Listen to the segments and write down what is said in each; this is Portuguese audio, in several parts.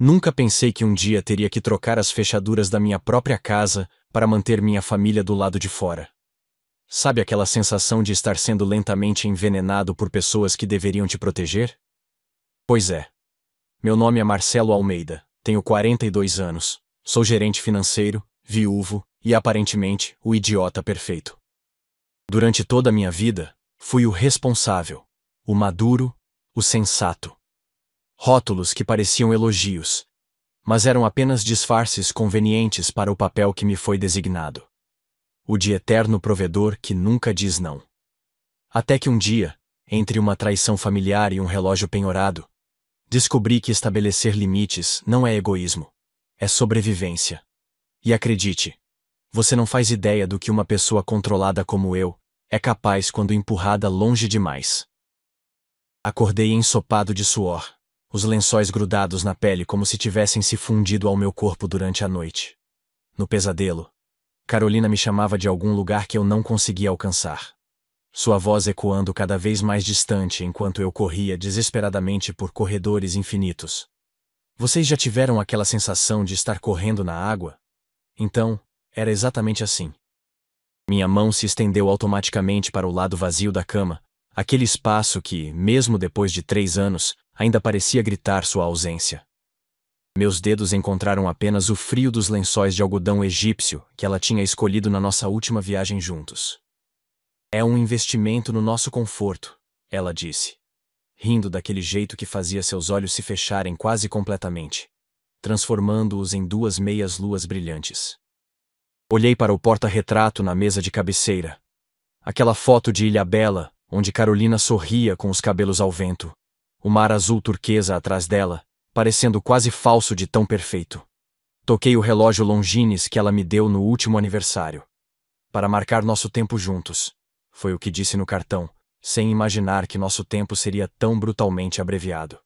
Nunca pensei que um dia teria que trocar as fechaduras da minha própria casa para manter minha família do lado de fora. Sabe aquela sensação de estar sendo lentamente envenenado por pessoas que deveriam te proteger? Pois é. Meu nome é Marcelo Almeida, tenho 42 anos, sou gerente financeiro, viúvo e, aparentemente, o idiota perfeito. Durante toda a minha vida, fui o responsável, o maduro, o sensato. Rótulos que pareciam elogios, mas eram apenas disfarces convenientes para o papel que me foi designado. O de eterno provedor que nunca diz não. Até que um dia, entre uma traição familiar e um relógio penhorado, descobri que estabelecer limites não é egoísmo, é sobrevivência. E acredite, você não faz ideia do que uma pessoa controlada como eu é capaz quando empurrada longe demais. Acordei ensopado de suor, os lençóis grudados na pele como se tivessem se fundido ao meu corpo durante a noite. No pesadelo, Carolina me chamava de algum lugar que eu não conseguia alcançar. Sua voz ecoando cada vez mais distante enquanto eu corria desesperadamente por corredores infinitos. Vocês já tiveram aquela sensação de estar correndo na água? Então, era exatamente assim. Minha mão se estendeu automaticamente para o lado vazio da cama, aquele espaço que, mesmo depois de 3 anos, ainda parecia gritar sua ausência. Meus dedos encontraram apenas o frio dos lençóis de algodão egípcio que ela tinha escolhido na nossa última viagem juntos. É um investimento no nosso conforto, ela disse, rindo daquele jeito que fazia seus olhos se fecharem quase completamente, transformando-os em 2 meias-luas brilhantes. Olhei para o porta-retrato na mesa de cabeceira. Aquela foto de Ilhabela, onde Carolina sorria com os cabelos ao vento, o mar azul turquesa atrás dela, parecendo quase falso de tão perfeito. Toquei o relógio Longines que ela me deu no último aniversário. Para marcar nosso tempo juntos, foi o que disse no cartão, sem imaginar que nosso tempo seria tão brutalmente abreviado.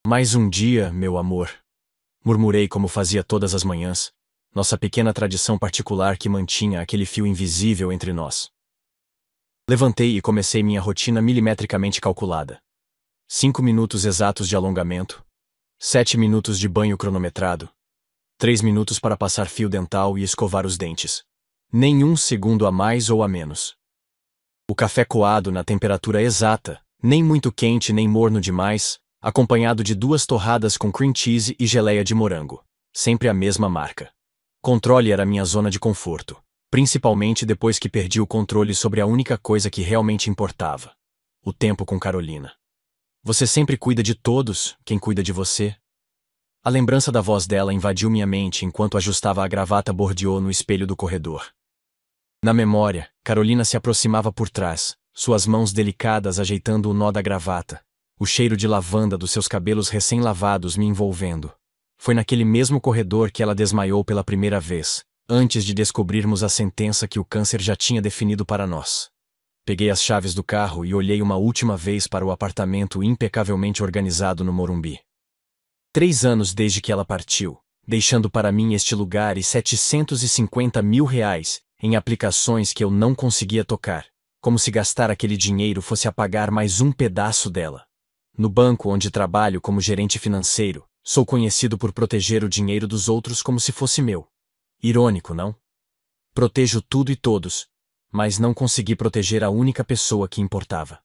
Mais um dia, meu amor, murmurei como fazia todas as manhãs, nossa pequena tradição particular que mantinha aquele fio invisível entre nós. Levantei e comecei minha rotina milimetricamente calculada. 5 minutos exatos de alongamento, 7 minutos de banho cronometrado, 3 minutos para passar fio dental e escovar os dentes. Nenhum segundo a mais ou a menos. O café coado na temperatura exata, nem muito quente nem morno demais, acompanhado de 2 torradas com cream cheese e geleia de morango. Sempre a mesma marca. Controle era minha zona de conforto, principalmente depois que perdi o controle sobre a única coisa que realmente importava: o tempo com Carolina. Você sempre cuida de todos, quem cuida de você? A lembrança da voz dela invadiu minha mente enquanto ajustava a gravata bordeaux no espelho do corredor. Na memória, Carolina se aproximava por trás, suas mãos delicadas ajeitando o nó da gravata, o cheiro de lavanda dos seus cabelos recém-lavados me envolvendo. Foi naquele mesmo corredor que ela desmaiou pela primeira vez, antes de descobrirmos a sentença que o câncer já tinha definido para nós. Peguei as chaves do carro e olhei uma última vez para o apartamento impecavelmente organizado no Morumbi. 3 anos desde que ela partiu, deixando para mim este lugar e 750 mil reais em aplicações que eu não conseguia tocar, como se gastar aquele dinheiro fosse apagar mais um pedaço dela. No banco onde trabalho como gerente financeiro, sou conhecido por proteger o dinheiro dos outros como se fosse meu. Irônico, não? Protejo tudo e todos, mas não consegui proteger a única pessoa que importava.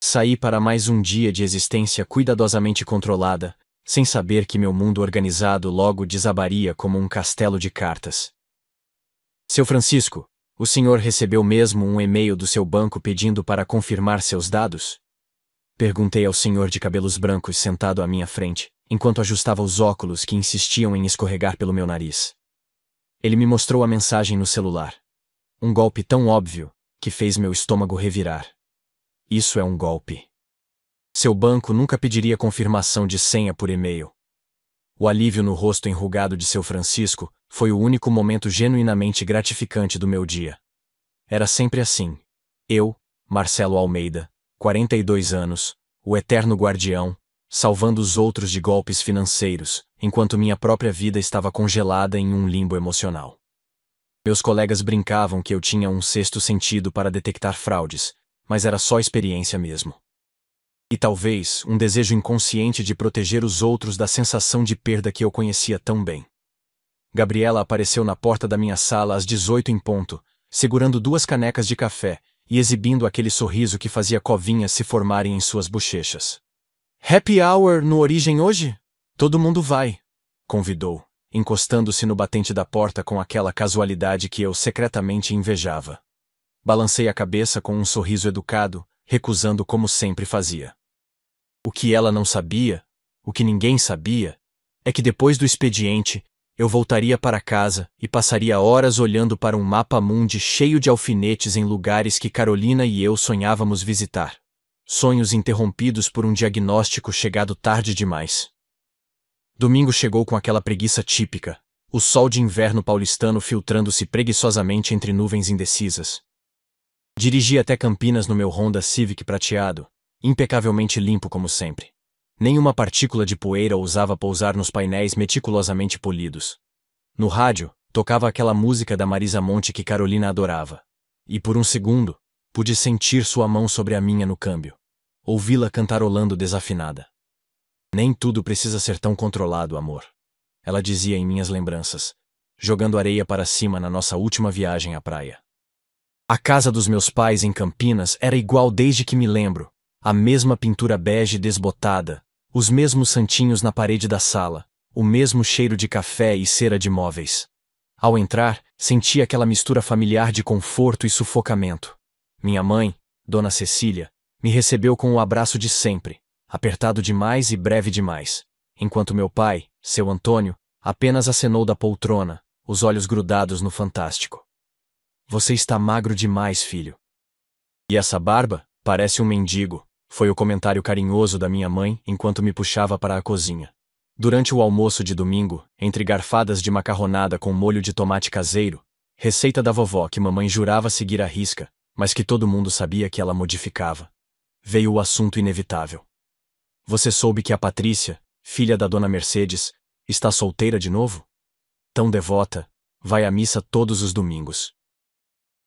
Saí para mais um dia de existência cuidadosamente controlada, sem saber que meu mundo organizado logo desabaria como um castelo de cartas. Seu Francisco, o senhor recebeu mesmo um e-mail do seu banco pedindo para confirmar seus dados? Perguntei ao senhor de cabelos brancos sentado à minha frente, enquanto ajustava os óculos que insistiam em escorregar pelo meu nariz. Ele me mostrou a mensagem no celular. Um golpe tão óbvio, que fez meu estômago revirar. Isso é um golpe. Seu banco nunca pediria confirmação de senha por e-mail. O alívio no rosto enrugado de seu Francisco foi o único momento genuinamente gratificante do meu dia. Era sempre assim. Eu, Marcelo Almeida, 42 anos, o eterno guardião, salvando os outros de golpes financeiros, enquanto minha própria vida estava congelada em um limbo emocional. Meus colegas brincavam que eu tinha um sexto sentido para detectar fraudes, mas era só experiência mesmo. E talvez um desejo inconsciente de proteger os outros da sensação de perda que eu conhecia tão bem. Gabriela apareceu na porta da minha sala às 18 em ponto, segurando 2 canecas de café e exibindo aquele sorriso que fazia covinhas se formarem em suas bochechas. "Happy hour no Origem hoje? Todo mundo vai", convidou, encostando-se no batente da porta com aquela casualidade que eu secretamente invejava. Balancei a cabeça com um sorriso educado, recusando como sempre fazia. O que ela não sabia, o que ninguém sabia, é que depois do expediente, eu voltaria para casa e passaria horas olhando para um mapa-mundi cheio de alfinetes em lugares que Carolina e eu sonhávamos visitar. Sonhos interrompidos por um diagnóstico chegado tarde demais. Domingo chegou com aquela preguiça típica, o sol de inverno paulistano filtrando-se preguiçosamente entre nuvens indecisas. Dirigi até Campinas no meu Honda Civic prateado, impecavelmente limpo como sempre. Nenhuma partícula de poeira ousava pousar nos painéis meticulosamente polidos. No rádio, tocava aquela música da Marisa Monte que Carolina adorava. E por um segundo, pude sentir sua mão sobre a minha no câmbio. Ouvi-la cantarolando desafinada. "Nem tudo precisa ser tão controlado, amor", ela dizia em minhas lembranças, jogando areia para cima na nossa última viagem à praia. A casa dos meus pais em Campinas era igual desde que me lembro, a mesma pintura bege desbotada, os mesmos santinhos na parede da sala, o mesmo cheiro de café e cera de móveis. Ao entrar, senti aquela mistura familiar de conforto e sufocamento. Minha mãe, Dona Cecília, me recebeu com o abraço de sempre, apertado demais e breve demais, enquanto meu pai, seu Antônio, apenas acenou da poltrona, os olhos grudados no Fantástico. "Você está magro demais, filho." "E essa barba? Parece um mendigo", foi o comentário carinhoso da minha mãe enquanto me puxava para a cozinha. Durante o almoço de domingo, entre garfadas de macarronada com molho de tomate caseiro, receita da vovó que mamãe jurava seguir à risca, mas que todo mundo sabia que ela modificava, veio o assunto inevitável. "Você soube que a Patrícia, filha da dona Mercedes, está solteira de novo? Tão devota, vai à missa todos os domingos."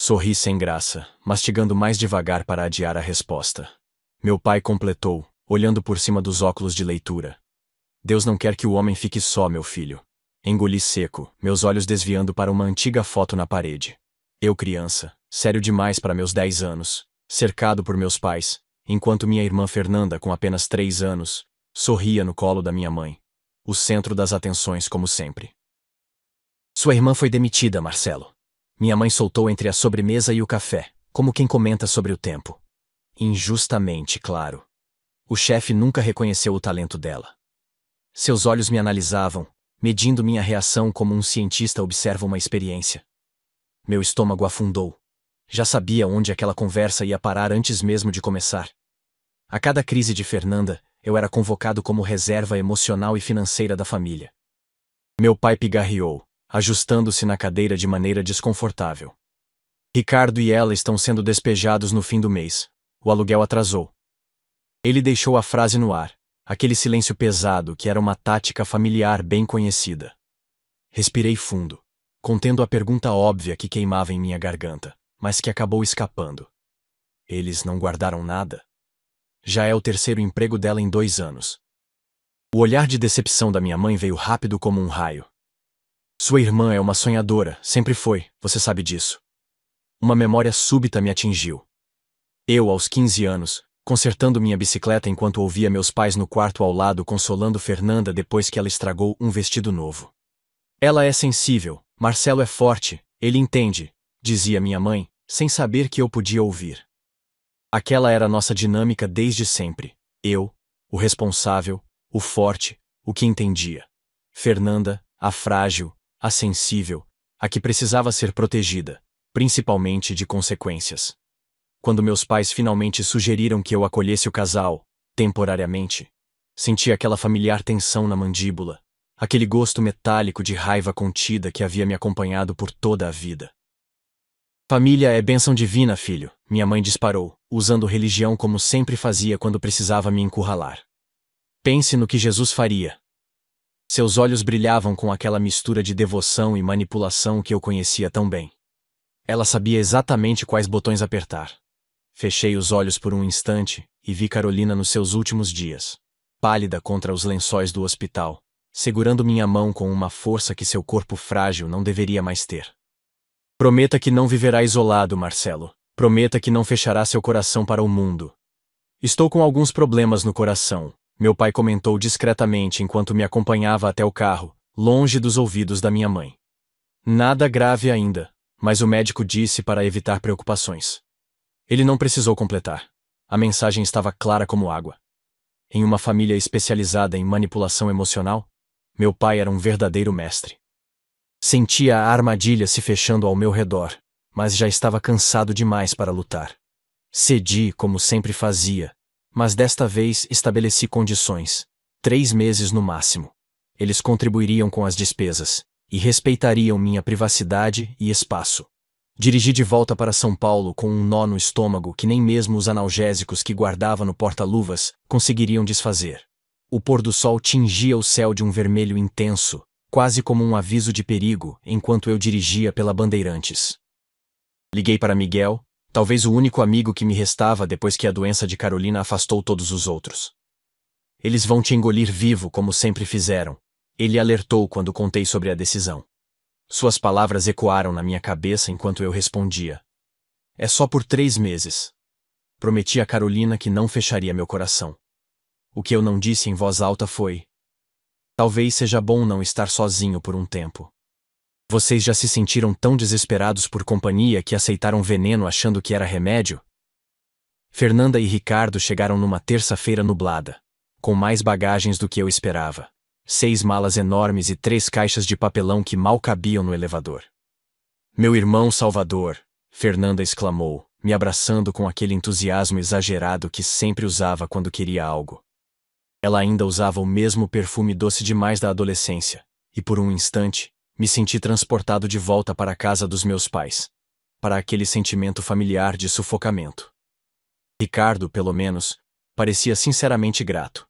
Sorri sem graça, mastigando mais devagar para adiar a resposta. Meu pai completou, olhando por cima dos óculos de leitura. "Deus não quer que o homem fique só, meu filho." Engoli seco, meus olhos desviando para uma antiga foto na parede. Eu criança, sério demais para meus 10 anos, cercado por meus pais, enquanto minha irmã Fernanda, com apenas 3 anos, sorria no colo da minha mãe. O centro das atenções, como sempre. "Sua irmã foi demitida, Marcelo." Minha mãe soltou entre a sobremesa e o café, como quem comenta sobre o tempo. Injustamente, claro. O chefe nunca reconheceu o talento dela. Seus olhos me analisavam, medindo minha reação como um cientista observa uma experiência. Meu estômago afundou. Já sabia onde aquela conversa ia parar antes mesmo de começar. A cada crise de Fernanda, eu era convocado como reserva emocional e financeira da família. Meu pai pigarreou, ajustando-se na cadeira de maneira desconfortável. "Ricardo e ela estão sendo despejados no fim do mês. O aluguel atrasou." Ele deixou a frase no ar, aquele silêncio pesado que era uma tática familiar bem conhecida. Respirei fundo, contendo a pergunta óbvia que queimava em minha garganta, mas que acabou escapando. Eles não guardaram nada? Já é o terceiro emprego dela em 2 anos. O olhar de decepção da minha mãe veio rápido como um raio. "Sua irmã é uma sonhadora, sempre foi, você sabe disso." Uma memória súbita me atingiu. Eu, aos 15 anos, consertando minha bicicleta enquanto ouvia meus pais no quarto ao lado consolando Fernanda depois que ela estragou um vestido novo. "Ela é sensível, Marcelo é forte, ele entende", dizia minha mãe, sem saber que eu podia ouvir. Aquela era a nossa dinâmica desde sempre. Eu, o responsável, o forte, o que entendia. Fernanda, a frágil, a sensível, a que precisava ser protegida, principalmente de consequências. Quando meus pais finalmente sugeriram que eu acolhesse o casal, temporariamente, senti aquela familiar tensão na mandíbula, aquele gosto metálico de raiva contida que havia me acompanhado por toda a vida. "Família é bênção divina, filho", minha mãe disparou, usando religião como sempre fazia quando precisava me encurralar. "Pense no que Jesus faria." Seus olhos brilhavam com aquela mistura de devoção e manipulação que eu conhecia tão bem. Ela sabia exatamente quais botões apertar. Fechei os olhos por um instante e vi Carolina nos seus últimos dias, pálida contra os lençóis do hospital, segurando minha mão com uma força que seu corpo frágil não deveria mais ter. Prometa que não viverá isolado, Marcelo. Prometa que não fechará seu coração para o mundo. Estou com alguns problemas no coração, meu pai comentou discretamente enquanto me acompanhava até o carro, longe dos ouvidos da minha mãe. Nada grave ainda, mas o médico disse para evitar preocupações. Ele não precisou completar. A mensagem estava clara como água. Em uma família especializada em manipulação emocional, meu pai era um verdadeiro mestre. Sentia a armadilha se fechando ao meu redor, mas já estava cansado demais para lutar. Cedi, como sempre fazia, mas desta vez estabeleci condições. 3 meses no máximo. Eles contribuiriam com as despesas e respeitariam minha privacidade e espaço. Dirigi de volta para São Paulo com um nó no estômago que nem mesmo os analgésicos que guardava no porta-luvas conseguiriam desfazer. O pôr do sol tingia o céu de um vermelho intenso, quase como um aviso de perigo, enquanto eu dirigia pela Bandeirantes. Liguei para Miguel, talvez o único amigo que me restava depois que a doença de Carolina afastou todos os outros. Eles vão te engolir vivo, como sempre fizeram, ele alertou quando contei sobre a decisão. Suas palavras ecoaram na minha cabeça enquanto eu respondia. É só por 3 meses. Prometi a Carolina que não fecharia meu coração. O que eu não disse em voz alta foi: talvez seja bom não estar sozinho por um tempo. Vocês já se sentiram tão desesperados por companhia que aceitaram veneno achando que era remédio? Fernanda e Ricardo chegaram numa terça-feira nublada, com mais bagagens do que eu esperava. 6 malas enormes e 3 caixas de papelão que mal cabiam no elevador. Meu irmão Salvador, Fernanda exclamou, me abraçando com aquele entusiasmo exagerado que sempre usava quando queria algo. Ela ainda usava o mesmo perfume doce demais da adolescência, e por um instante, me senti transportado de volta para a casa dos meus pais, para aquele sentimento familiar de sufocamento. Ricardo, pelo menos, parecia sinceramente grato.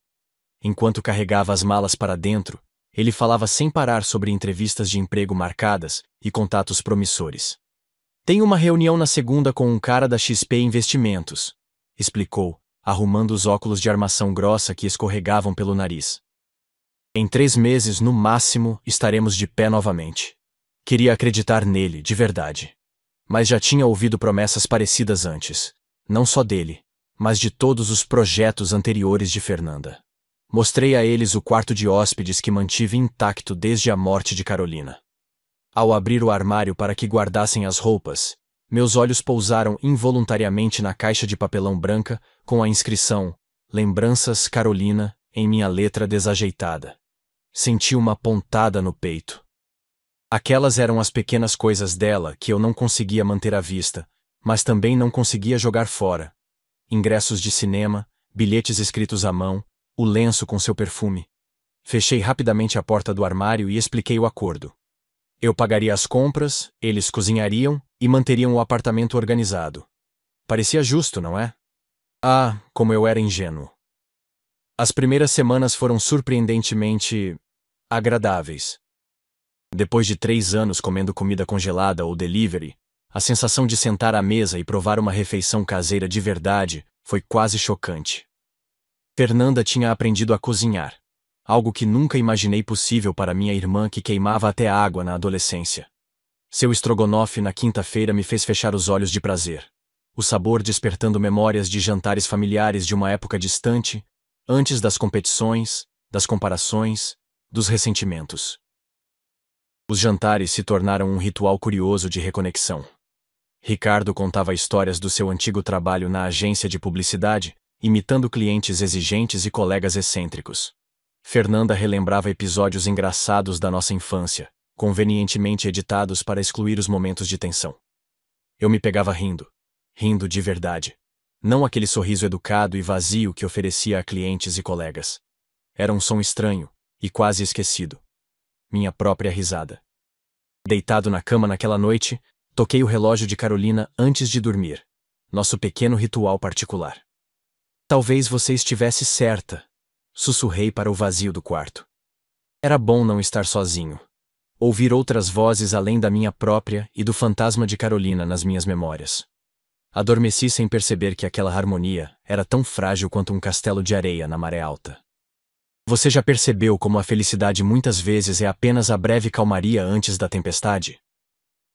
Enquanto carregava as malas para dentro, ele falava sem parar sobre entrevistas de emprego marcadas e contatos promissores. Tenho uma reunião na segunda com um cara da XP Investimentos, explicou, arrumando os óculos de armação grossa que escorregavam pelo nariz. Em 3 meses, no máximo, estaremos de pé novamente. Queria acreditar nele, de verdade. Mas já tinha ouvido promessas parecidas antes, não só dele, mas de todos os projetos anteriores de Fernanda. Mostrei a eles o quarto de hóspedes que mantive intacto desde a morte de Carolina. Ao abrir o armário para que guardassem as roupas, meus olhos pousaram involuntariamente na caixa de papelão branca com a inscrição Lembranças Carolina em minha letra desajeitada. Senti uma pontada no peito. Aquelas eram as pequenas coisas dela que eu não conseguia manter à vista, mas também não conseguia jogar fora. Ingressos de cinema, bilhetes escritos à mão, o lenço com seu perfume. Fechei rapidamente a porta do armário e expliquei o acordo. Eu pagaria as compras, eles cozinhariam e manteriam o apartamento organizado. Parecia justo, não é? Ah, como eu era ingênuo. As primeiras semanas foram surpreendentemente agradáveis. Depois de 3 anos comendo comida congelada ou delivery, a sensação de sentar à mesa e provar uma refeição caseira de verdade foi quase chocante. Fernanda tinha aprendido a cozinhar, algo que nunca imaginei possível para minha irmã que queimava até a água na adolescência. Seu estrogonofe na quinta-feira me fez fechar os olhos de prazer, o sabor despertando memórias de jantares familiares de uma época distante, antes das competições, das comparações, dos ressentimentos. Os jantares se tornaram um ritual curioso de reconexão. Ricardo contava histórias do seu antigo trabalho na agência de publicidade, imitando clientes exigentes e colegas excêntricos. Fernanda relembrava episódios engraçados da nossa infância, convenientemente editados para excluir os momentos de tensão. Eu me pegava rindo de verdade. Não aquele sorriso educado e vazio que oferecia a clientes e colegas. Era um som estranho e quase esquecido. Minha própria risada. Deitado na cama naquela noite, toquei o relógio de Carolina antes de dormir. Nosso pequeno ritual particular. Talvez você estivesse certa, sussurrei para o vazio do quarto. Era bom não estar sozinho. Ouvir outras vozes além da minha própria e do fantasma de Carolina nas minhas memórias. Adormeci sem perceber que aquela harmonia era tão frágil quanto um castelo de areia na maré alta. Você já percebeu como a felicidade muitas vezes é apenas a breve calmaria antes da tempestade?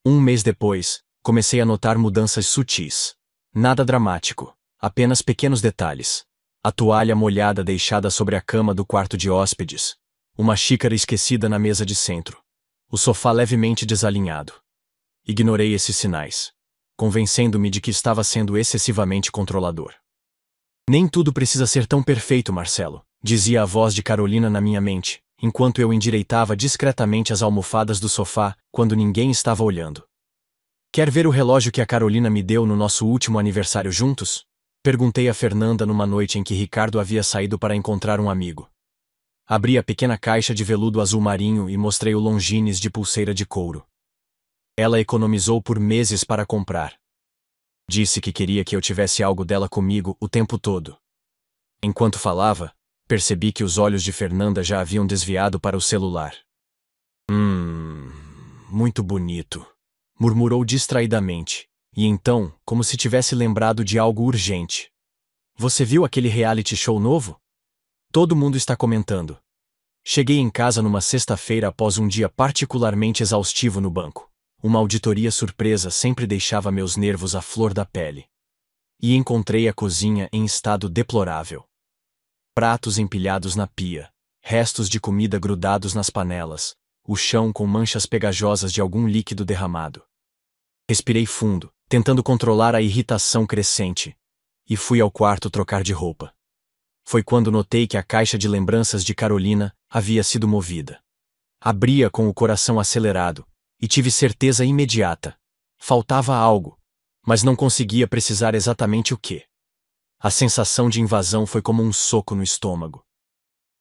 Um mês depois, comecei a notar mudanças sutis. Nada dramático, apenas pequenos detalhes. A toalha molhada deixada sobre a cama do quarto de hóspedes. Uma xícara esquecida na mesa de centro. O sofá levemente desalinhado. Ignorei esses sinais, convencendo-me de que estava sendo excessivamente controlador. Nem tudo precisa ser tão perfeito, Marcelo, dizia a voz de Carolina na minha mente, enquanto eu endireitava discretamente as almofadas do sofá, quando ninguém estava olhando. Quer ver o relógio que a Carolina me deu no nosso último aniversário juntos? Perguntei a Fernanda numa noite em que Ricardo havia saído para encontrar um amigo. Abri a pequena caixa de veludo azul marinho e mostrei o longines de pulseira de couro. Ela economizou por meses para comprar. Disse que queria que eu tivesse algo dela comigo o tempo todo. Enquanto falava, percebi que os olhos de Fernanda já haviam desviado para o celular. Muito bonito, murmurou distraidamente, e então, como se tivesse lembrado de algo urgente. Você viu aquele reality show novo? Todo mundo está comentando. Cheguei em casa numa sexta-feira após um dia particularmente exaustivo no banco. Uma auditoria surpresa sempre deixava meus nervos à flor da pele. E encontrei a cozinha em estado deplorável. Pratos empilhados na pia, restos de comida grudados nas panelas, o chão com manchas pegajosas de algum líquido derramado. Respirei fundo, tentando controlar a irritação crescente, e fui ao quarto trocar de roupa. Foi quando notei que a caixa de lembranças de Carolina havia sido movida. Abria com o coração acelerado, e tive certeza imediata. Faltava algo, mas não conseguia precisar exatamente o quê. A sensação de invasão foi como um soco no estômago.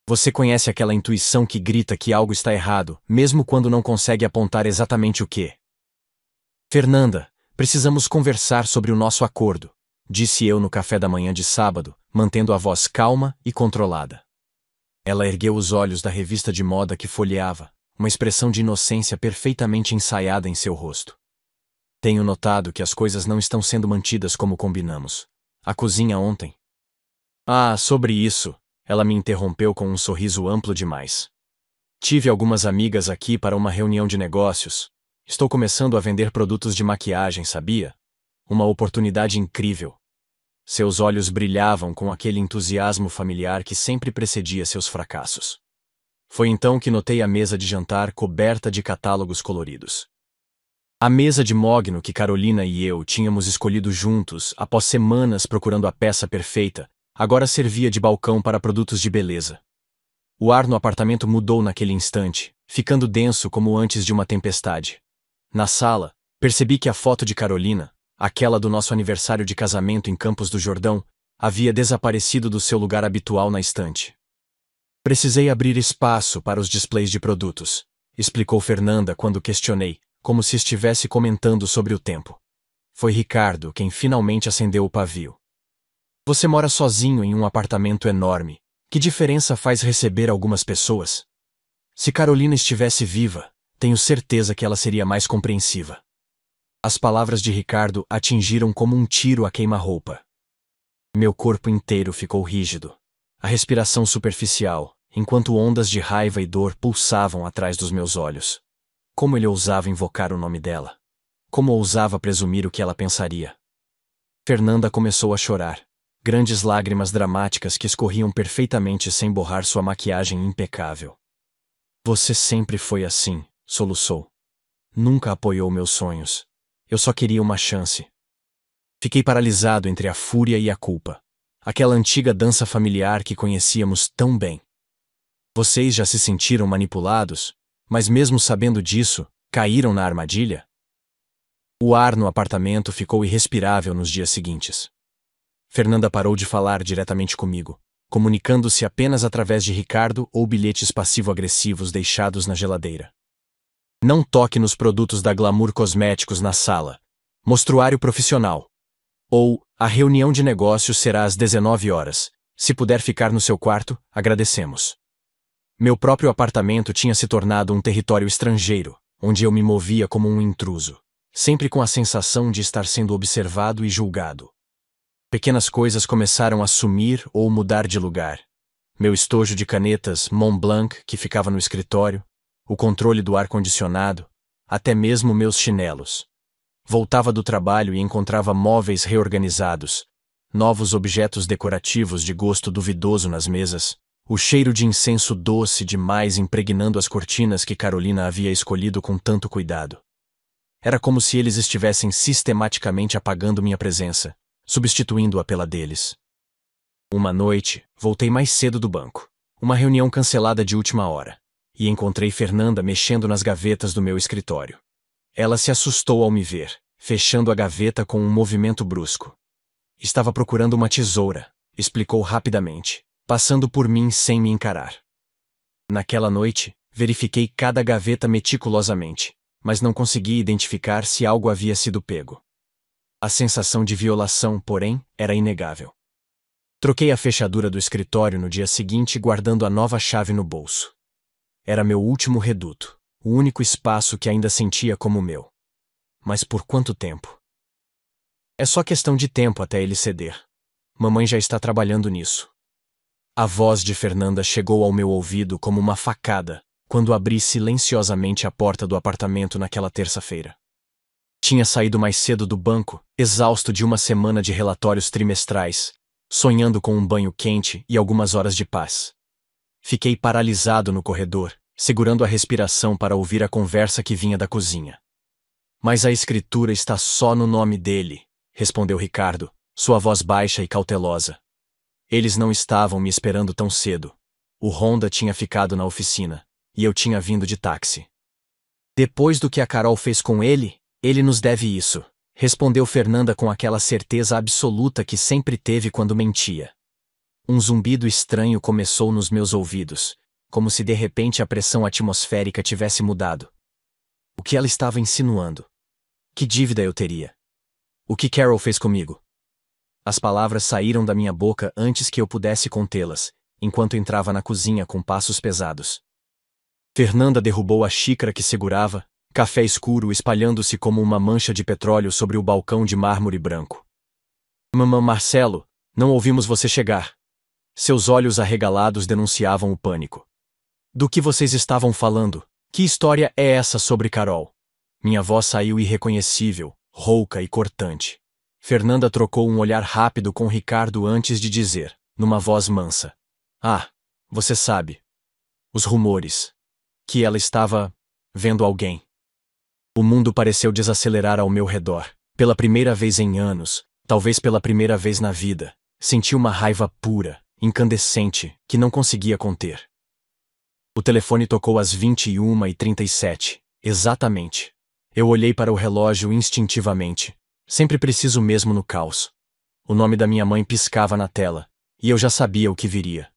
Você conhece aquela intuição que grita que algo está errado, mesmo quando não consegue apontar exatamente o quê? Fernanda, precisamos conversar sobre o nosso acordo, disse eu no café da manhã de sábado, mantendo a voz calma e controlada. Ela ergueu os olhos da revista de moda que folheava, uma expressão de inocência perfeitamente ensaiada em seu rosto. Tenho notado que as coisas não estão sendo mantidas como combinamos. A cozinha ontem. Sobre isso, ela me interrompeu com um sorriso amplo demais. Tive algumas amigas aqui para uma reunião de negócios. Estou começando a vender produtos de maquiagem, sabia? Uma oportunidade incrível. Seus olhos brilhavam com aquele entusiasmo familiar que sempre precedia seus fracassos. Foi então que notei a mesa de jantar coberta de catálogos coloridos. A mesa de mogno que Carolina e eu tínhamos escolhido juntos após semanas procurando a peça perfeita, agora servia de balcão para produtos de beleza. O ar no apartamento mudou naquele instante, ficando denso como antes de uma tempestade. Na sala, percebi que a foto de Carolina, aquela do nosso aniversário de casamento em Campos do Jordão, havia desaparecido do seu lugar habitual na estante. Precisei abrir espaço para os displays de produtos, explicou Fernanda quando questionei, como se estivesse comentando sobre o tempo. Foi Ricardo quem finalmente acendeu o pavio. Você mora sozinho em um apartamento enorme. Que diferença faz receber algumas pessoas? Se Carolina estivesse viva, tenho certeza que ela seria mais compreensiva. As palavras de Ricardo atingiram como um tiro a queima-roupa. Meu corpo inteiro ficou rígido. A respiração superficial, enquanto ondas de raiva e dor pulsavam atrás dos meus olhos. Como ele ousava invocar o nome dela? Como ousava presumir o que ela pensaria? Fernanda começou a chorar. Grandes lágrimas dramáticas que escorriam perfeitamente sem borrar sua maquiagem impecável. Você sempre foi assim, soluçou. Nunca apoiou meus sonhos. Eu só queria uma chance. Fiquei paralisado entre a fúria e a culpa. Aquela antiga dança familiar que conhecíamos tão bem. Vocês já se sentiram manipulados, mas mesmo sabendo disso, caíram na armadilha? O ar no apartamento ficou irrespirável nos dias seguintes. Fernanda parou de falar diretamente comigo, comunicando-se apenas através de Ricardo ou bilhetes passivo-agressivos deixados na geladeira. Não toque nos produtos da Glamour Cosméticos na sala. Mostruário profissional. Ou, a reunião de negócios será às 19 horas. Se puder ficar no seu quarto, agradecemos. Meu próprio apartamento tinha se tornado um território estrangeiro, onde eu me movia como um intruso. sempre com a sensação de estar sendo observado e julgado. Pequenas coisas começaram a sumir ou mudar de lugar. Meu estojo de canetas Montblanc, que ficava no escritório, o controle do ar-condicionado, até mesmo meus chinelos. Voltava do trabalho e encontrava móveis reorganizados, novos objetos decorativos de gosto duvidoso nas mesas, o cheiro de incenso doce demais impregnando as cortinas que Carolina havia escolhido com tanto cuidado. Era como se eles estivessem sistematicamente apagando minha presença, substituindo-a pela deles. Uma noite, voltei mais cedo do banco, uma reunião cancelada de última hora, e encontrei Fernanda mexendo nas gavetas do meu escritório. Ela se assustou ao me ver, fechando a gaveta com um movimento brusco. Estava procurando uma tesoura, explicou rapidamente, passando por mim sem me encarar. Naquela noite, verifiquei cada gaveta meticulosamente, mas não consegui identificar se algo havia sido pego. A sensação de violação, porém, era inegável. Troquei a fechadura do escritório no dia seguinte, guardando a nova chave no bolso. Era meu último reduto, o único espaço que ainda sentia como meu. Mas por quanto tempo? É só questão de tempo até ele ceder. Mamãe já está trabalhando nisso. A voz de Fernanda chegou ao meu ouvido como uma facada, quando abri silenciosamente a porta do apartamento naquela terça-feira. Tinha saído mais cedo do banco, exausto de uma semana de relatórios trimestrais, sonhando com um banho quente e algumas horas de paz. Fiquei paralisado no corredor, segurando a respiração para ouvir a conversa que vinha da cozinha. Mas a escritura está só no nome dele, respondeu Ricardo, sua voz baixa e cautelosa. Eles não estavam me esperando tão cedo. O Honda tinha ficado na oficina, e eu tinha vindo de táxi. Depois do que a Carol fez com ele nos deve isso, respondeu Fernanda com aquela certeza absoluta que sempre teve quando mentia. Um zumbido estranho começou nos meus ouvidos, como se de repente a pressão atmosférica tivesse mudado. O que ela estava insinuando? Que dívida eu teria? O que Carol fez comigo? As palavras saíram da minha boca antes que eu pudesse contê-las, enquanto entrava na cozinha com passos pesados. Fernanda derrubou a xícara que segurava, café escuro espalhando-se como uma mancha de petróleo sobre o balcão de mármore branco. Mamã Marcelo, não ouvimos você chegar. Seus olhos arregalados denunciavam o pânico. Do que vocês estavam falando? Que história é essa sobre Carol? Minha voz saiu irreconhecível, rouca e cortante. Fernanda trocou um olhar rápido com Ricardo antes de dizer, numa voz mansa. Ah, você sabe. Os rumores. Que ela estava vendo alguém. O mundo pareceu desacelerar ao meu redor. Pela primeira vez em anos, talvez pela primeira vez na vida, senti uma raiva pura, incandescente, que não conseguia conter. O telefone tocou às 21h37, exatamente. Eu olhei para o relógio instintivamente. Sempre preciso mesmo no caos. O nome da minha mãe piscava na tela, e eu já sabia o que viria.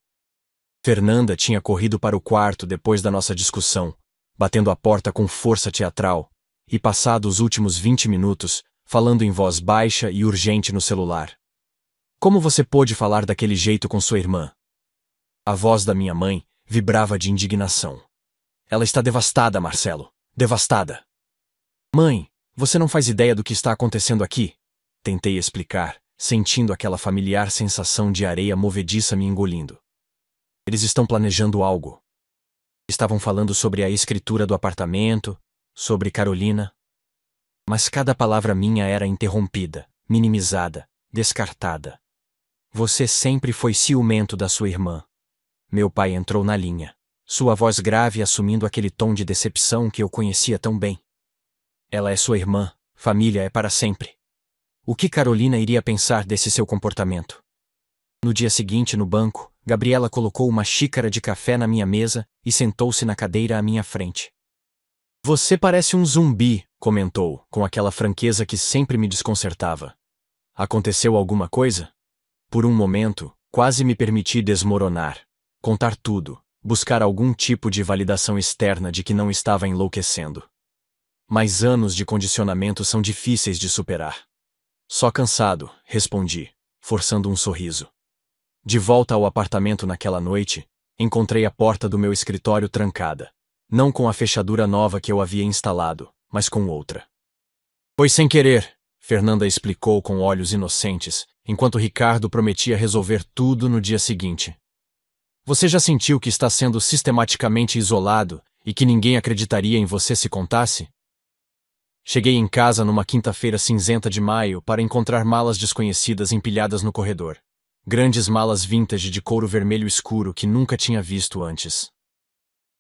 Fernanda tinha corrido para o quarto depois da nossa discussão, batendo a porta com força teatral, e passado os últimos 20 minutos, falando em voz baixa e urgente no celular. Como você pôde falar daquele jeito com sua irmã? A voz da minha mãe vibrava de indignação. Ela está devastada, Marcelo. Devastada. Mãe, você não faz ideia do que está acontecendo aqui? Tentei explicar, sentindo aquela familiar sensação de areia movediça me engolindo. Eles estão planejando algo. Estavam falando sobre a escritura do apartamento, sobre Carolina. Mas cada palavra minha era interrompida, minimizada, descartada. Você sempre foi ciumento da sua irmã. Meu pai entrou na linha, sua voz grave assumindo aquele tom de decepção que eu conhecia tão bem. Ela é sua irmã, família é para sempre. O que Carolina iria pensar desse seu comportamento? No dia seguinte, no banco, Gabriela colocou uma xícara de café na minha mesa e sentou-se na cadeira à minha frente. Você parece um zumbi, comentou, com aquela franqueza que sempre me desconcertava. Aconteceu alguma coisa? Por um momento, quase me permiti desmoronar, contar tudo, buscar algum tipo de validação externa de que não estava enlouquecendo. Mas anos de condicionamento são difíceis de superar. Só cansado, respondi, forçando um sorriso. De volta ao apartamento naquela noite, encontrei a porta do meu escritório trancada. Não com a fechadura nova que eu havia instalado, mas com outra. Foi sem querer, Fernanda explicou com olhos inocentes, enquanto Ricardo prometia resolver tudo no dia seguinte. Você já sentiu que está sendo sistematicamente isolado e que ninguém acreditaria em você se contasse? Cheguei em casa numa quinta-feira cinzenta de maio para encontrar malas desconhecidas empilhadas no corredor. Grandes malas vintage de couro vermelho escuro que nunca tinha visto antes.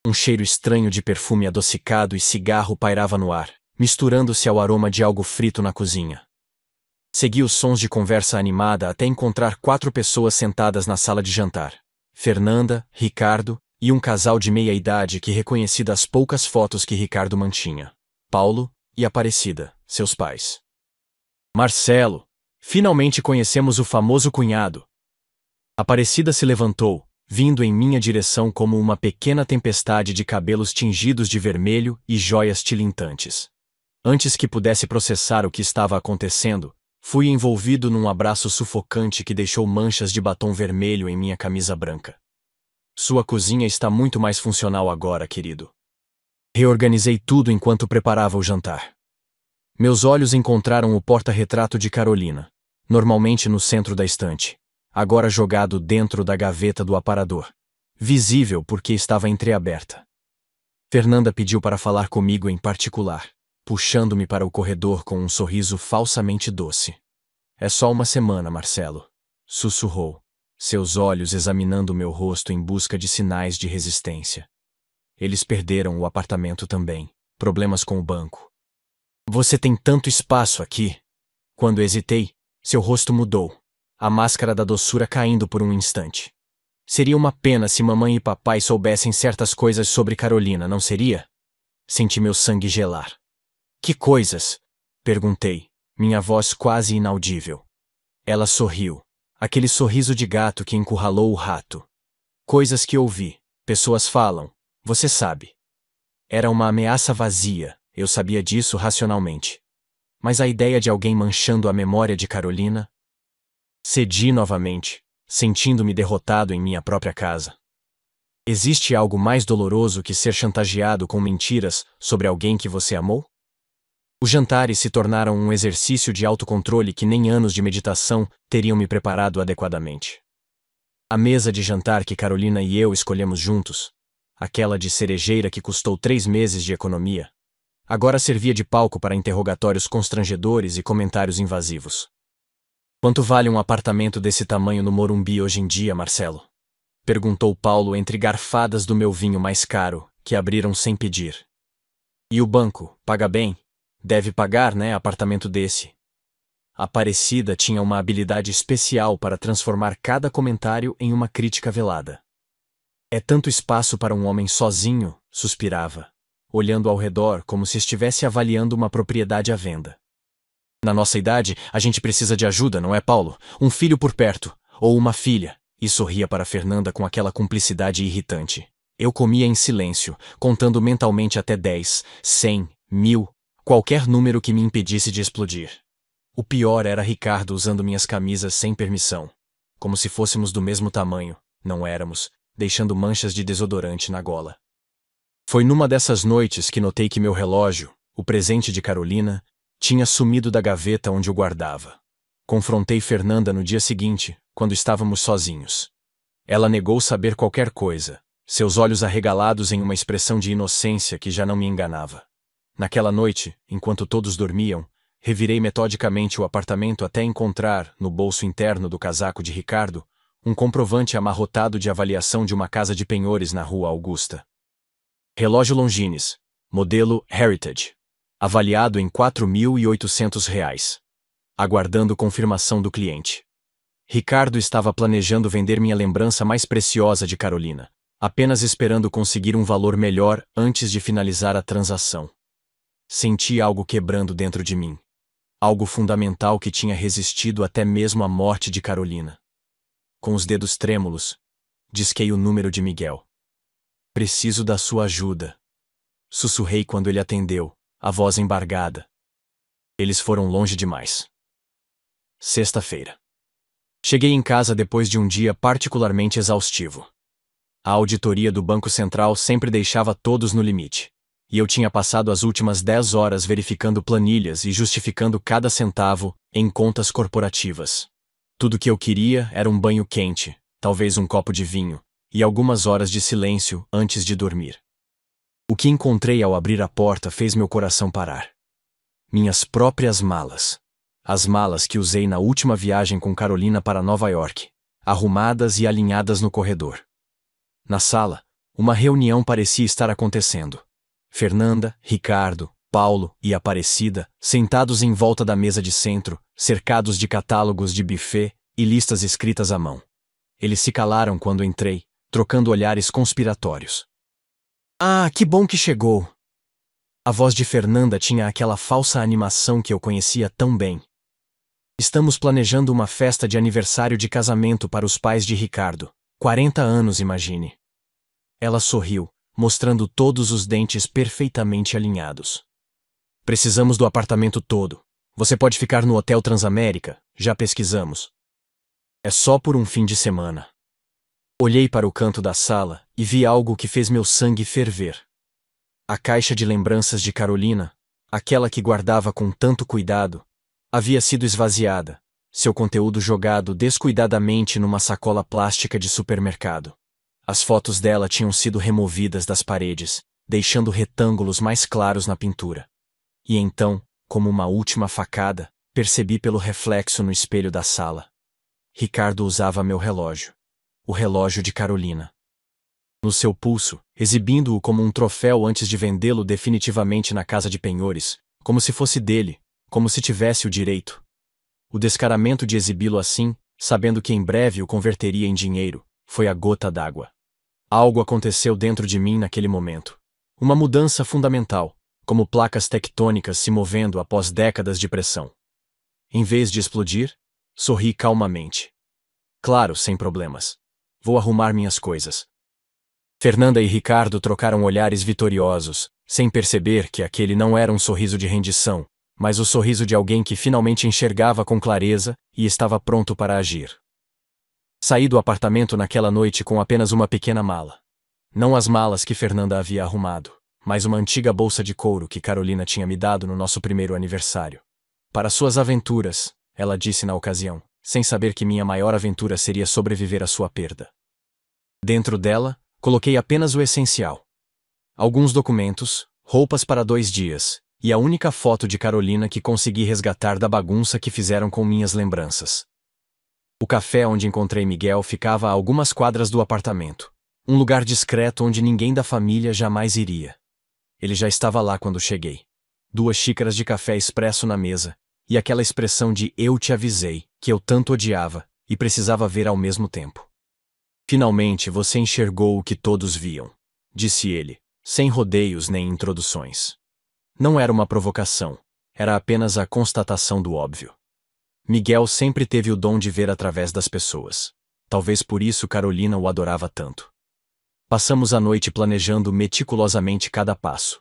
Um cheiro estranho de perfume adocicado e cigarro pairava no ar, misturando-se ao aroma de algo frito na cozinha. Segui os sons de conversa animada até encontrar 4 pessoas sentadas na sala de jantar. Fernanda, Ricardo e um casal de meia-idade que reconheci das poucas fotos que Ricardo mantinha. Paulo e Aparecida, seus pais. Marcelo, finalmente conhecemos o famoso cunhado. Aparecida se levantou, vindo em minha direção como uma pequena tempestade de cabelos tingidos de vermelho e joias tilintantes. Antes que pudesse processar o que estava acontecendo, fui envolvido num abraço sufocante que deixou manchas de batom vermelho em minha camisa branca. Sua cozinha está muito mais funcional agora, querido. Reorganizei tudo enquanto preparava o jantar. Meus olhos encontraram o porta-retrato de Carolina, normalmente no centro da estante, agora jogado dentro da gaveta do aparador, visível porque estava entreaberta. Fernanda pediu para falar comigo em particular, puxando-me para o corredor com um sorriso falsamente doce. É só uma semana, Marcelo, sussurrou, seus olhos examinando meu rosto em busca de sinais de resistência. Eles perderam o apartamento também, problemas com o banco. Você tem tanto espaço aqui. Quando hesitei, seu rosto mudou, a máscara da doçura caindo por um instante. Seria uma pena se mamãe e papai soubessem certas coisas sobre Carolina, não seria? Senti meu sangue gelar. Que coisas? Perguntei, minha voz quase inaudível. Ela sorriu, aquele sorriso de gato que encurralou o rato. Coisas que ouvi, pessoas falam, você sabe. Era uma ameaça vazia, eu sabia disso racionalmente. Mas a ideia de alguém manchando a memória de Carolina... Cedi novamente, sentindo-me derrotado em minha própria casa. Existe algo mais doloroso que ser chantageado com mentiras sobre alguém que você amou? Os jantares se tornaram um exercício de autocontrole que nem anos de meditação teriam me preparado adequadamente. A mesa de jantar que Carolina e eu escolhemos juntos, aquela de cerejeira que custou 3 meses de economia, agora servia de palco para interrogatórios constrangedores e comentários invasivos. Quanto vale um apartamento desse tamanho no Morumbi hoje em dia, Marcelo? Perguntou Paulo entre garfadas do meu vinho mais caro, que abriram sem pedir. E o banco, paga bem? Deve pagar, né, apartamento desse. Aparecida tinha uma habilidade especial para transformar cada comentário em uma crítica velada. É tanto espaço para um homem sozinho, suspirava, olhando ao redor como se estivesse avaliando uma propriedade à venda. Na nossa idade, a gente precisa de ajuda, não é, Paulo? Um filho por perto, ou uma filha, e sorria para Fernanda com aquela cumplicidade irritante. Eu comia em silêncio, contando mentalmente até 10, 100, 1000, qualquer número que me impedisse de explodir. O pior era Ricardo usando minhas camisas sem permissão. Como se fôssemos do mesmo tamanho, não éramos, deixando manchas de desodorante na gola. Foi numa dessas noites que notei que meu relógio, o presente de Carolina, tinha sumido da gaveta onde o guardava. Confrontei Fernanda no dia seguinte, quando estávamos sozinhos. Ela negou saber qualquer coisa, seus olhos arregalados em uma expressão de inocência que já não me enganava. Naquela noite, enquanto todos dormiam, revirei metodicamente o apartamento até encontrar, no bolso interno do casaco de Ricardo, um comprovante amarrotado de avaliação de uma casa de penhores na Rua Augusta. Relógio Longines, modelo Heritage, avaliado em R$ 4.800, aguardando confirmação do cliente. Ricardo estava planejando vender minha lembrança mais preciosa de Carolina, apenas esperando conseguir um valor melhor antes de finalizar a transação. Senti algo quebrando dentro de mim. Algo fundamental que tinha resistido até mesmo à morte de Carolina. Com os dedos trêmulos, disquei o número de Miguel. Preciso da sua ajuda. Sussurrei quando ele atendeu, a voz embargada. Eles foram longe demais. Sexta-feira. Cheguei em casa depois de um dia particularmente exaustivo. A auditoria do Banco Central sempre deixava todos no limite. e eu tinha passado as últimas 10 horas verificando planilhas e justificando cada centavo em contas corporativas. Tudo que eu queria era um banho quente, talvez um copo de vinho, e algumas horas de silêncio antes de dormir. O que encontrei ao abrir a porta fez meu coração parar. Minhas próprias malas. As malas que usei na última viagem com Carolina para Nova York, arrumadas e alinhadas no corredor. Na sala, uma reunião parecia estar acontecendo. Fernanda, Ricardo, Paulo e Aparecida, sentados em volta da mesa de centro, cercados de catálogos de buffet e listas escritas à mão. Eles se calaram quando entrei, trocando olhares conspiratórios. Ah, que bom que chegou! A voz de Fernanda tinha aquela falsa animação que eu conhecia tão bem. Estamos planejando uma festa de aniversário de casamento para os pais de Ricardo. 40 anos, imagine. Ela sorriu, mostrando todos os dentes perfeitamente alinhados. Precisamos do apartamento todo. Você pode ficar no Hotel Transamérica, já pesquisamos. É só por um fim de semana. Olhei para o canto da sala e vi algo que fez meu sangue ferver. A caixa de lembranças de Carolina, aquela que guardava com tanto cuidado, havia sido esvaziada, seu conteúdo jogado descuidadamente numa sacola plástica de supermercado. As fotos dela tinham sido removidas das paredes, deixando retângulos mais claros na pintura. E então, como uma última facada, percebi pelo reflexo no espelho da sala. Ricardo usava meu relógio. O relógio de Carolina. No seu pulso, exibindo-o como um troféu antes de vendê-lo definitivamente na casa de penhores, como se fosse dele, como se tivesse o direito. O descaramento de exibi-lo assim, sabendo que em breve o converteria em dinheiro, foi a gota d'água. Algo aconteceu dentro de mim naquele momento. Uma mudança fundamental, como placas tectônicas se movendo após décadas de pressão. Em vez de explodir, sorri calmamente. Claro, sem problemas. Vou arrumar minhas coisas. Fernanda e Ricardo trocaram olhares vitoriosos, sem perceber que aquele não era um sorriso de rendição, mas o sorriso de alguém que finalmente enxergava com clareza e estava pronto para agir. Saí do apartamento naquela noite com apenas uma pequena mala. Não as malas que Fernanda havia arrumado, mas uma antiga bolsa de couro que Carolina tinha me dado no nosso primeiro aniversário. Para suas aventuras, ela disse na ocasião, sem saber que minha maior aventura seria sobreviver à sua perda. Dentro dela, coloquei apenas o essencial. Alguns documentos, roupas para 2 dias, e a única foto de Carolina que consegui resgatar da bagunça que fizeram com minhas lembranças. O café onde encontrei Miguel ficava a algumas quadras do apartamento. Um lugar discreto onde ninguém da família jamais iria. Ele já estava lá quando cheguei. 2 xícaras de café expresso na mesa, e aquela expressão de "eu te avisei", que eu tanto odiava, e precisava ver ao mesmo tempo. Finalmente você enxergou o que todos viam, disse ele, sem rodeios nem introduções. Não era uma provocação, era apenas a constatação do óbvio. Miguel sempre teve o dom de ver através das pessoas. Talvez por isso Carolina o adorava tanto. Passamos a noite planejando meticulosamente cada passo.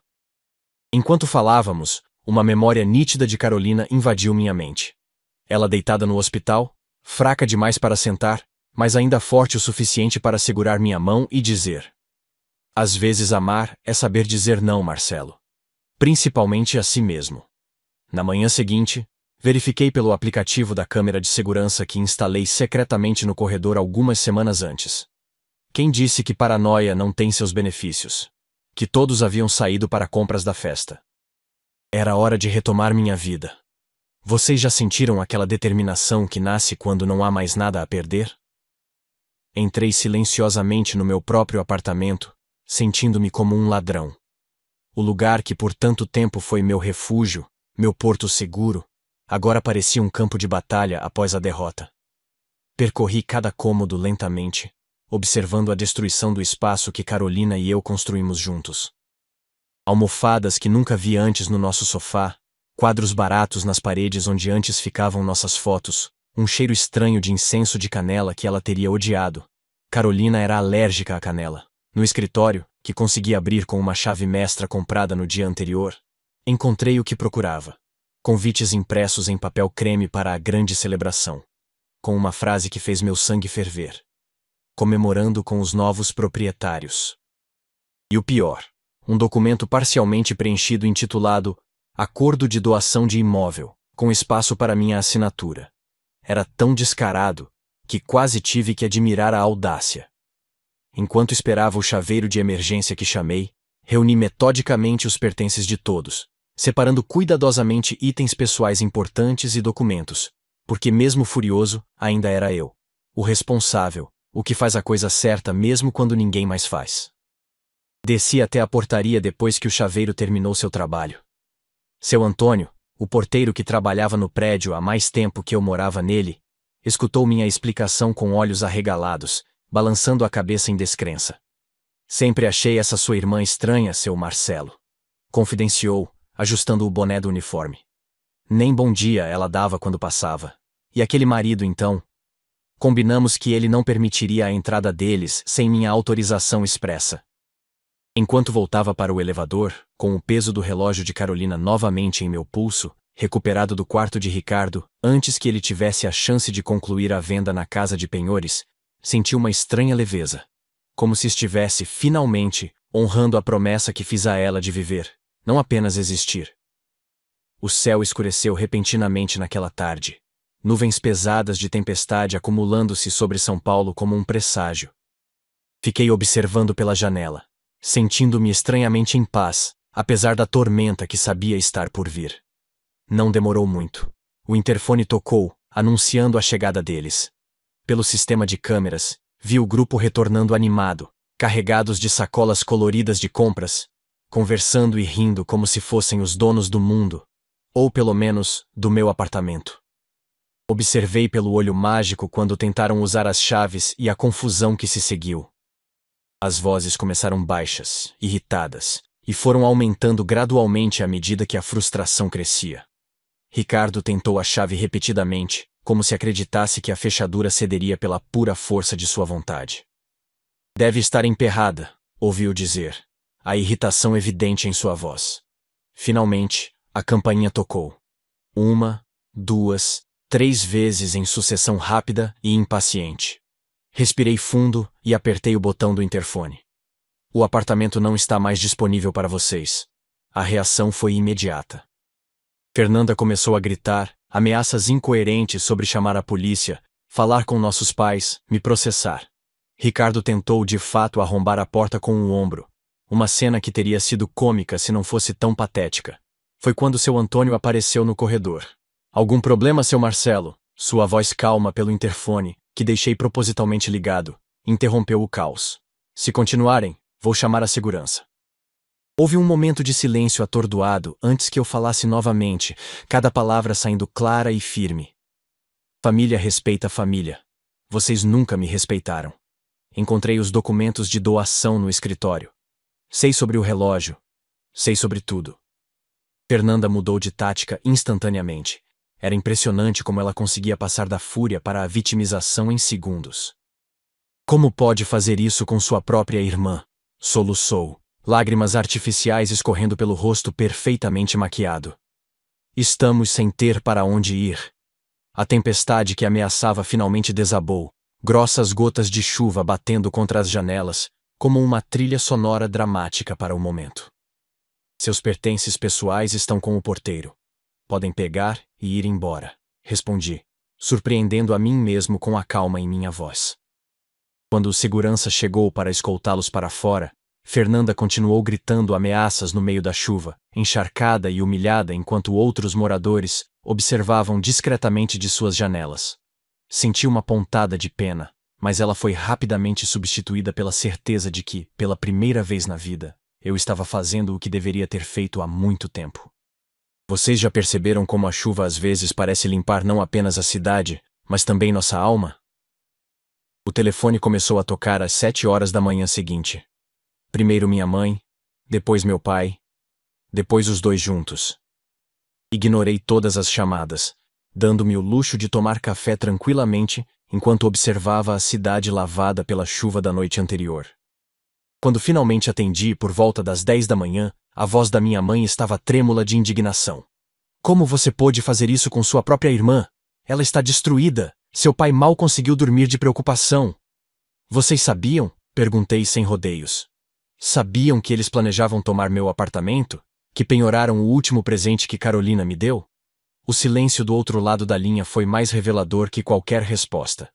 Enquanto falávamos, uma memória nítida de Carolina invadiu minha mente. Ela deitada no hospital, fraca demais para sentar, mas ainda forte o suficiente para segurar minha mão e dizer: "Às vezes amar é saber dizer não, Marcelo. Principalmente a si mesmo." Na manhã seguinte, verifiquei pelo aplicativo da câmera de segurança que instalei secretamente no corredor algumas semanas antes. Quem disse que paranoia não tem seus benefícios? Que todos haviam saído para compras da festa. Era hora de retomar minha vida. Vocês já sentiram aquela determinação que nasce quando não há mais nada a perder? Entrei silenciosamente no meu próprio apartamento, sentindo-me como um ladrão. O lugar que por tanto tempo foi meu refúgio, meu porto seguro, agora parecia um campo de batalha após a derrota. Percorri cada cômodo lentamente, observando a destruição do espaço que Carolina e eu construímos juntos. Almofadas que nunca vi antes no nosso sofá, quadros baratos nas paredes onde antes ficavam nossas fotos, um cheiro estranho de incenso de canela que ela teria odiado. Carolina era alérgica à canela. No escritório, que consegui abrir com uma chave mestra comprada no dia anterior, encontrei o que procurava. Convites impressos em papel creme para a grande celebração, com uma frase que fez meu sangue ferver. Comemorando com os novos proprietários. E o pior, um documento parcialmente preenchido intitulado Acordo de Doação de Imóvel, com espaço para minha assinatura. Era tão descarado que quase tive que admirar a audácia. Enquanto esperava o chaveiro de emergência que chamei, reuni metodicamente os pertences de todos, separando cuidadosamente itens pessoais importantes e documentos, porque mesmo furioso, ainda era eu, o responsável, o que faz a coisa certa mesmo quando ninguém mais faz. Desci até a portaria depois que o chaveiro terminou seu trabalho. Seu Antônio, o porteiro que trabalhava no prédio há mais tempo que eu morava nele, escutou minha explicação com olhos arregalados, balançando a cabeça em descrença. Sempre achei essa sua irmã estranha, seu Marcelo. Confidenciou, ajustando o boné do uniforme. Nem bom dia ela dava quando passava. E aquele marido, então? Combinamos que ele não permitiria a entrada deles sem minha autorização expressa. Enquanto voltava para o elevador, com o peso do relógio de Carolina novamente em meu pulso, recuperado do quarto de Ricardo, antes que ele tivesse a chance de concluir a venda na casa de penhores, senti uma estranha leveza. Como se estivesse, finalmente, honrando a promessa que fiz a ela de viver, não apenas existir. O céu escureceu repentinamente naquela tarde. Nuvens pesadas de tempestade acumulando-se sobre São Paulo como um presságio. Fiquei observando pela janela, sentindo-me estranhamente em paz, apesar da tormenta que sabia estar por vir. Não demorou muito. O interfone tocou, anunciando a chegada deles. Pelo sistema de câmeras, vi o grupo retornando animado, carregados de sacolas coloridas de compras, conversando e rindo como se fossem os donos do mundo, ou pelo menos, do meu apartamento. Observei pelo olho mágico quando tentaram usar as chaves e a confusão que se seguiu. As vozes começaram baixas, irritadas, e foram aumentando gradualmente à medida que a frustração crescia. Ricardo tentou a chave repetidamente, como se acreditasse que a fechadura cederia pela pura força de sua vontade. Deve estar emperrada, ouviu dizer, a irritação evidente em sua voz. Finalmente, a campainha tocou. 1, 2, 3 vezes em sucessão rápida e impaciente. Respirei fundo e apertei o botão do interfone. O apartamento não está mais disponível para vocês. A reação foi imediata. Fernanda começou a gritar, ameaças incoerentes sobre chamar a polícia, falar com nossos pais, me processar. Ricardo tentou de fato arrombar a porta com o ombro, uma cena que teria sido cômica se não fosse tão patética. Foi quando seu Antônio apareceu no corredor. Algum problema, seu Marcelo? Sua voz calma pelo interfone, que deixei propositalmente ligado, interrompeu o caos. Se continuarem, vou chamar a segurança. Houve um momento de silêncio atordoado antes que eu falasse novamente, cada palavra saindo clara e firme. Família respeita família. Vocês nunca me respeitaram. Encontrei os documentos de doação no escritório. Sei sobre o relógio. Sei sobre tudo. Fernanda mudou de tática instantaneamente. Era impressionante como ela conseguia passar da fúria para a vitimização em segundos. Como pode fazer isso com sua própria irmã? Soluçou, lágrimas artificiais escorrendo pelo rosto perfeitamente maquiado. Estamos sem ter para onde ir. A tempestade que ameaçava finalmente desabou, grossas gotas de chuva batendo contra as janelas, como uma trilha sonora dramática para o momento. Seus pertences pessoais estão com o porteiro. Podem pegar e ir embora, respondi, surpreendendo a mim mesmo com a calma em minha voz. Quando o segurança chegou para escoltá-los para fora, Fernanda continuou gritando ameaças no meio da chuva, encharcada e humilhada enquanto outros moradores observavam discretamente de suas janelas. Senti uma pontada de pena, mas ela foi rapidamente substituída pela certeza de que, pela primeira vez na vida, eu estava fazendo o que deveria ter feito há muito tempo. Vocês já perceberam como a chuva às vezes parece limpar não apenas a cidade, mas também nossa alma? O telefone começou a tocar às 7 horas da manhã seguinte. Primeiro minha mãe, depois meu pai, depois os dois juntos. Ignorei todas as chamadas, dando-me o luxo de tomar café tranquilamente enquanto observava a cidade lavada pela chuva da noite anterior. Quando finalmente atendi por volta das 10 da manhã, a voz da minha mãe estava trêmula de indignação. Como você pôde fazer isso com sua própria irmã? Ela está destruída. Seu pai mal conseguiu dormir de preocupação. Vocês sabiam? Perguntei sem rodeios. Sabiam que eles planejavam tomar meu apartamento? Que penhoraram o último presente que Carolina me deu? O silêncio do outro lado da linha foi mais revelador que qualquer resposta.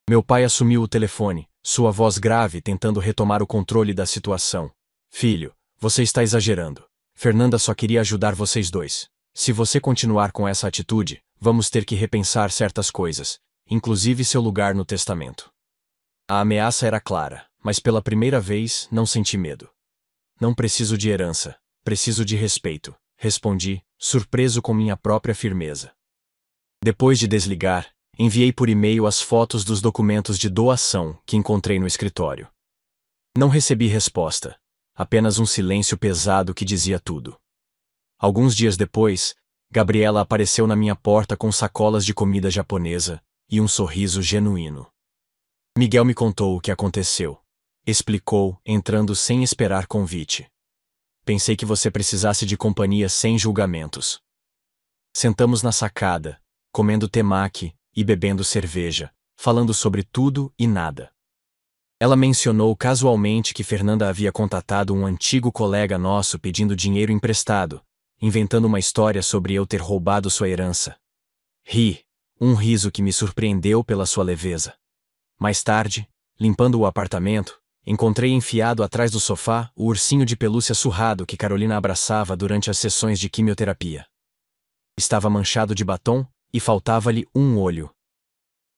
Meu pai assumiu o telefone, sua voz grave tentando retomar o controle da situação. Filho, você está exagerando. Fernanda só queria ajudar vocês dois. Se você continuar com essa atitude, vamos ter que repensar certas coisas, inclusive seu lugar no testamento. A ameaça era clara, mas pela primeira vez não senti medo. Não preciso de herança, preciso de respeito, respondi, surpreso com minha própria firmeza. Depois de desligar, enviei por e-mail as fotos dos documentos de doação que encontrei no escritório. Não recebi resposta, apenas um silêncio pesado que dizia tudo. Alguns dias depois, Gabriela apareceu na minha porta com sacolas de comida japonesa e um sorriso genuíno. Miguel me contou o que aconteceu. Explicou, entrando sem esperar convite. Pensei que você precisasse de companhia sem julgamentos. Sentamos na sacada, comendo temaki e bebendo cerveja, falando sobre tudo e nada. Ela mencionou casualmente que Fernanda havia contatado um antigo colega nosso pedindo dinheiro emprestado, inventando uma história sobre eu ter roubado sua herança. Ri, um riso que me surpreendeu pela sua leveza. Mais tarde, limpando o apartamento, encontrei enfiado atrás do sofá o ursinho de pelúcia surrado que Carolina abraçava durante as sessões de quimioterapia. Estava manchado de batom e faltava-lhe um olho.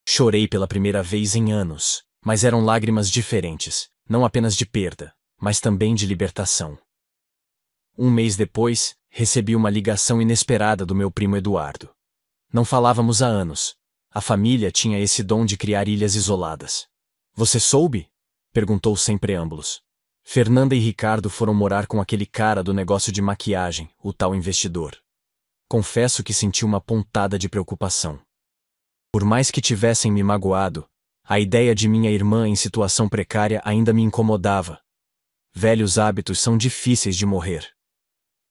Chorei pela primeira vez em anos, mas eram lágrimas diferentes, não apenas de perda, mas também de libertação. Um mês depois, recebi uma ligação inesperada do meu primo Eduardo. Não falávamos há anos. A família tinha esse dom de criar ilhas isoladas. Você soube? Perguntou sem preâmbulos. Fernanda e Ricardo foram morar com aquele cara do negócio de maquiagem, o tal investidor. Confesso que senti uma pontada de preocupação. Por mais que tivessem me magoado, a ideia de minha irmã em situação precária ainda me incomodava. Velhos hábitos são difíceis de morrer.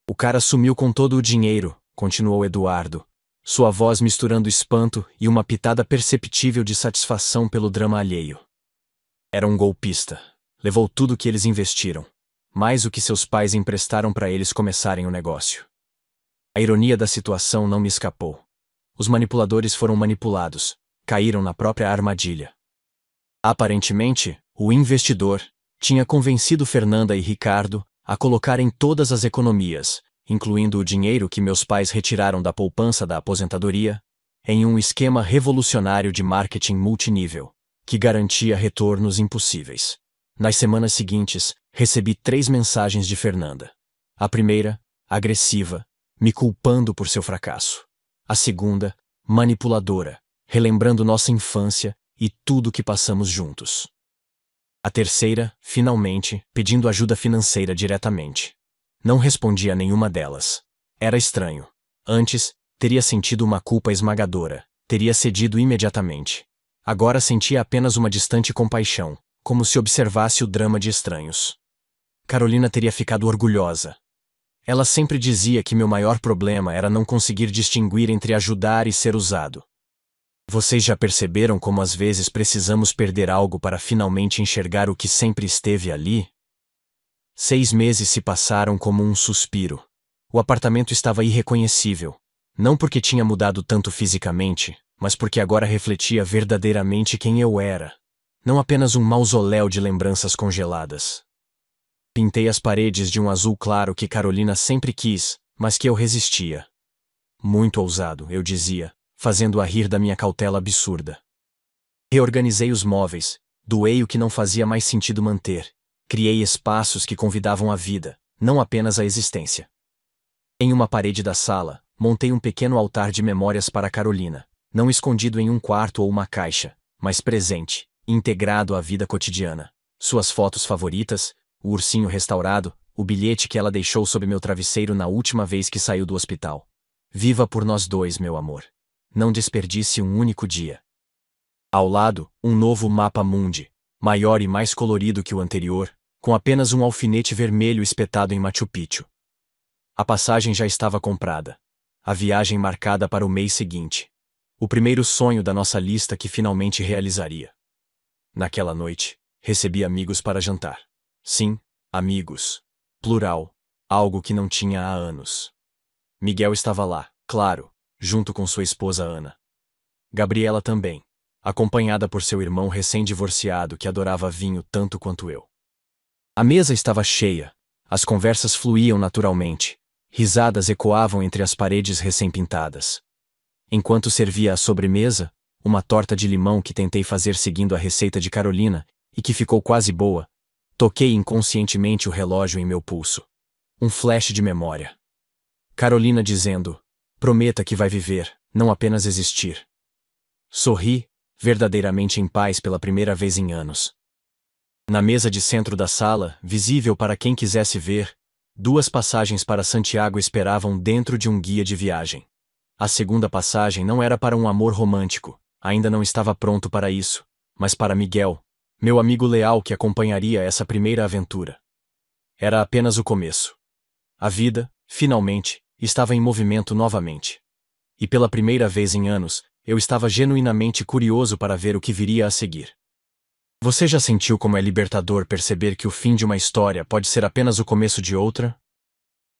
O cara sumiu com todo o dinheiro, continuou Eduardo, sua voz misturando espanto e uma pitada perceptível de satisfação pelo drama alheio. Era um golpista. Levou tudo que eles investiram, mais o que seus pais emprestaram para eles começarem o negócio. A ironia da situação não me escapou. Os manipuladores foram manipulados, caíram na própria armadilha. Aparentemente, o investidor tinha convencido Fernanda e Ricardo a colocarem todas as economias, incluindo o dinheiro que meus pais retiraram da poupança da aposentadoria, em um esquema revolucionário de marketing multinível, que garantia retornos impossíveis. Nas semanas seguintes, recebi 3 mensagens de Fernanda. A primeira, agressiva, me culpando por seu fracasso. A segunda, manipuladora, relembrando nossa infância e tudo que passamos juntos. A terceira, finalmente, pedindo ajuda financeira diretamente. Não respondi a nenhuma delas. Era estranho. Antes, teria sentido uma culpa esmagadora, teria cedido imediatamente. Agora sentia apenas uma distante compaixão, como se observasse o drama de estranhos. Carolina teria ficado orgulhosa. Ela sempre dizia que meu maior problema era não conseguir distinguir entre ajudar e ser usado. Vocês já perceberam como às vezes precisamos perder algo para finalmente enxergar o que sempre esteve ali? 6 meses se passaram como um suspiro. O apartamento estava irreconhecível. Não porque tinha mudado tanto fisicamente, mas porque agora refletia verdadeiramente quem eu era. Não apenas um mausoléu de lembranças congeladas. Pintei as paredes de um azul claro que Carolina sempre quis, mas que eu resistia. Muito ousado, eu dizia, fazendo-a rir da minha cautela absurda. Reorganizei os móveis, doei o que não fazia mais sentido manter. Criei espaços que convidavam a vida, não apenas a existência. Em uma parede da sala, montei um pequeno altar de memórias para Carolina, não escondido em um quarto ou uma caixa, mas presente, integrado à vida cotidiana. Suas fotos favoritas, o ursinho restaurado, o bilhete que ela deixou sob meu travesseiro na última vez que saiu do hospital. Viva por nós dois, meu amor. Não desperdice um único dia. Ao lado, um novo mapa mundi, maior e mais colorido que o anterior, com apenas um alfinete vermelho espetado em Machu Picchu. A passagem já estava comprada. A viagem marcada para o mês seguinte. O primeiro sonho da nossa lista que finalmente realizaria. Naquela noite, recebi amigos para jantar. Sim, Amigos. Plural. Algo que não tinha há anos. Miguel estava lá, claro, junto com sua esposa Ana. Gabriela também, acompanhada por seu irmão recém-divorciado que adorava vinho tanto quanto eu. A mesa estava cheia, as conversas fluíam naturalmente, risadas ecoavam entre as paredes recém-pintadas. Enquanto servia a sobremesa, uma torta de limão que tentei fazer seguindo a receita de Carolina, e que ficou quase boa, toquei inconscientemente o relógio em meu pulso. Um flash de memória. Carolina dizendo: prometa que vai viver, não apenas existir. Sorri, verdadeiramente em paz pela primeira vez em anos. Na mesa de centro da sala, visível para quem quisesse ver, 2 passagens para Santiago esperavam dentro de um guia de viagem. A segunda passagem não era para um amor romântico, ainda não estava pronto para isso, mas para Miguel, meu amigo leal que acompanharia essa primeira aventura. Era apenas o começo. A vida, finalmente, estava em movimento novamente. E pela primeira vez em anos, eu estava genuinamente curioso para ver o que viria a seguir. Você já sentiu como é libertador perceber que o fim de uma história pode ser apenas o começo de outra?